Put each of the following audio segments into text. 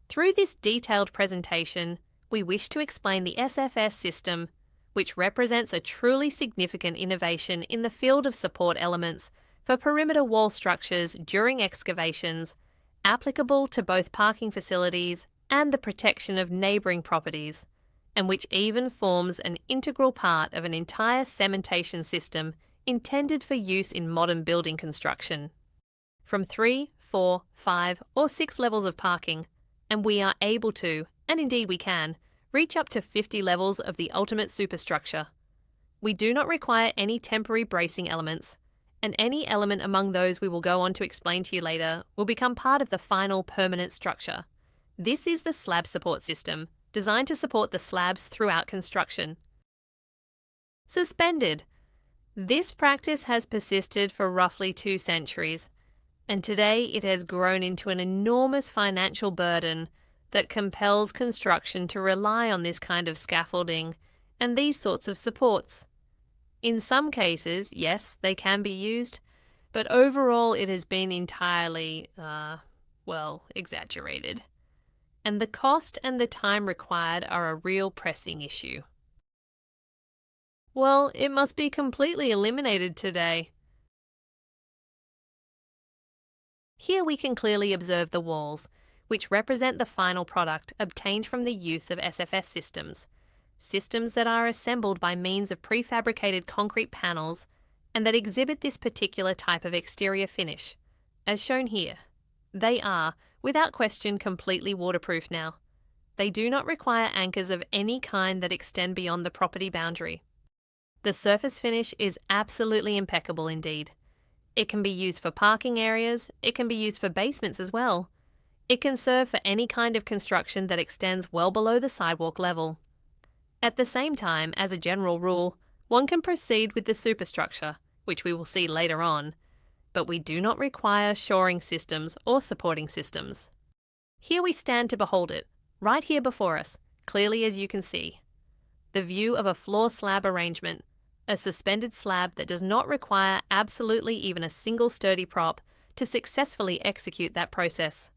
Through this detailed presentation, we wish to explain the SFS system, which represents a truly significant innovation in the field of support elements for perimeter wall structures during excavations, applicable to both parking facilities and the protection of neighbouring properties, and which even forms an integral part of an entire cementation system intended for use in modern building construction. From 3, 4, 5, or 6 levels of parking, and we are able to, and indeed we can, reach up to 50 levels of the ultimate superstructure. We do not require any temporary bracing elements, and any element among those we will go on to explain to you later will become part of the final permanent structure. This is the slab support system, designed to support the slabs throughout construction. Suspended. This practice has persisted for roughly 2 centuries, and today it has grown into an enormous financial burden that compels construction to rely on this kind of scaffolding and these sorts of supports. In some cases, yes, they can be used, but overall it has been entirely, exaggerated. And the cost and the time required are a real pressing issue. Well, it must be completely eliminated today. Here we can clearly observe the walls, which represent the final product obtained from the use of SFS systems that are assembled by means of prefabricated concrete panels and that exhibit this particular type of exterior finish, as shown here. They are, without question, completely waterproof now. They do not require anchors of any kind that extend beyond the property boundary. The surface finish is absolutely impeccable indeed. It can be used for parking areas, it can be used for basements as well. It can serve for any kind of construction that extends well below the sidewalk level. At the same time, as a general rule, one can proceed with the superstructure, which we will see later on, but we do not require shoring systems or supporting systems. Here we stand to behold it, right here before us, clearly as you can see. The view of a floor slab arrangement, a suspended slab that does not require absolutely even a single sturdy prop to successfully execute that process.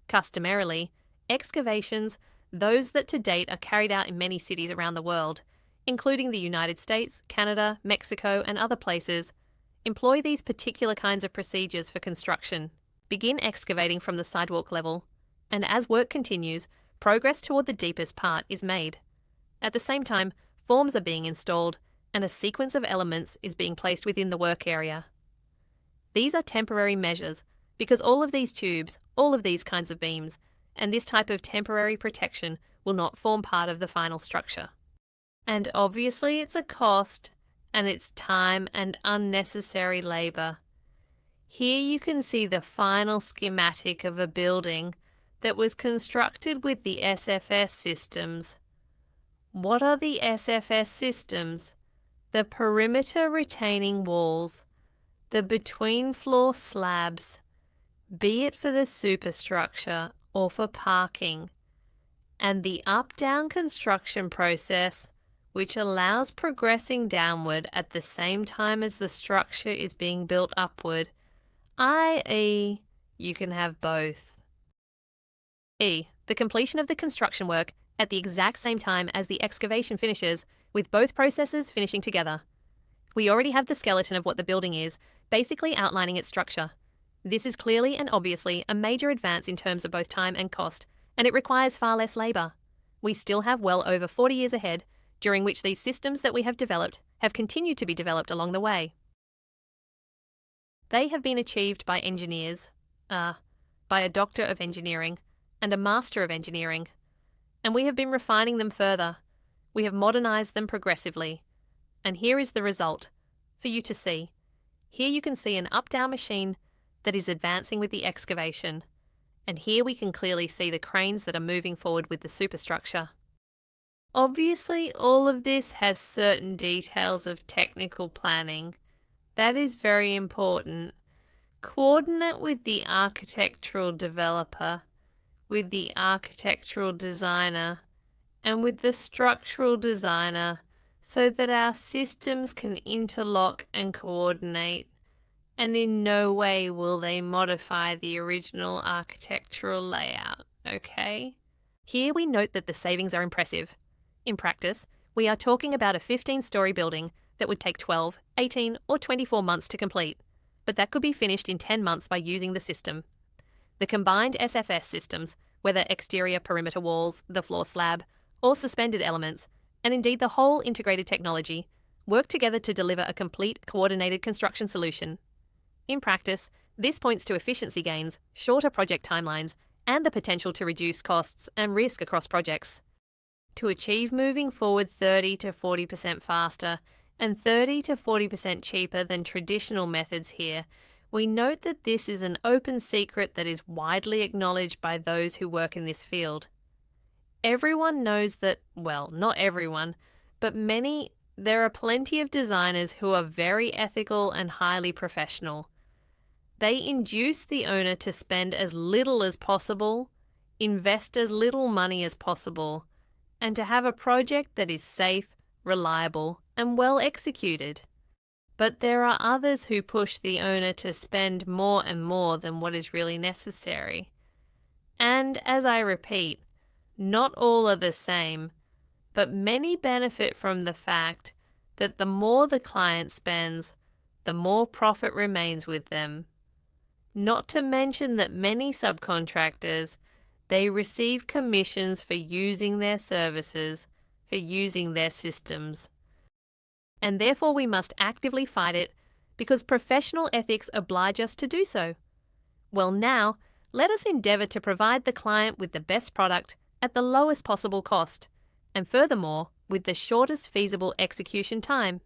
Customarily, excavations, those that to date are carried out in many cities around the world, including the United States, Canada, Mexico, and other places, employ these particular kinds of procedures for construction. Begin excavating from the sidewalk level, and as work continues, progress toward the deepest part is made. At the same time, forms are being installed, and a sequence of elements is being placed within the work area. These are temporary measures, because all of these tubes, all of these kinds of beams, and this type of temporary protection will not form part of the final structure. And obviously it's a cost, and it's time and unnecessary labour. Here you can see the final schematic of a building that was constructed with the SFS systems. What are the SFS systems? The perimeter retaining walls, the between-floor slabs, be it for the superstructure or for parking, and the up-down construction process, which allows progressing downward at the same time as the structure is being built upward, i.e., you can have both. E. The completion of the construction work at the exact same time as the excavation finishes, with both processes finishing together. We already have the skeleton of what the building is, basically outlining its structure. This is clearly and obviously a major advance in terms of both time and cost, and it requires far less labour. We still have well over 40 years ahead, during which these systems that we have developed have continued to be developed along the way. They have been achieved by engineers, by a Doctor of Engineering and a Master of Engineering, and we have been refining them further. We have modernised them progressively, and here is the result, for you to see. Here you can see an up-down machine that is advancing with the excavation, and here we can clearly see the cranes that are moving forward with the superstructure. Obviously, all of this has certain details of technical planning. That is very important. Coordinate with the architectural developer, with the architectural designer, and with the structural designer so that our systems can interlock and coordinate, and in no way will they modify the original architectural layout, Okay. Here we note that the savings are impressive. In practice, we are talking about a 15-story building that would take 12, 18, or 24 months to complete, but that could be finished in 10 months by using the system. The combined SFS systems, whether exterior perimeter walls, the floor slab, or suspended elements, and indeed the whole integrated technology, work together to deliver a complete coordinated construction solution. In practice, this points to efficiency gains, shorter project timelines, and the potential to reduce costs and risk across projects. To achieve moving forward 30 to 40% faster and 30 to 40% cheaper than traditional methods here, we note that this is an open secret that is widely acknowledged by those who work in this field. Everyone knows that, well, not everyone, but there are plenty of designers who are very ethical and highly professional. They induce the owner to spend as little as possible, invest as little money as possible, and to have a project that is safe, reliable, and well executed. But there are others who push the owner to spend more and more than what is really necessary. And as I repeat, not all are the same, but many benefit from the fact that the more the client spends, the more profit remains with them. Not to mention that many subcontractors, they receive commissions for using their services, for using their systems. And therefore we must actively fight it because professional ethics oblige us to do so. Well, now, let us endeavour to provide the client with the best product at the lowest possible cost, and furthermore, with the shortest feasible execution time.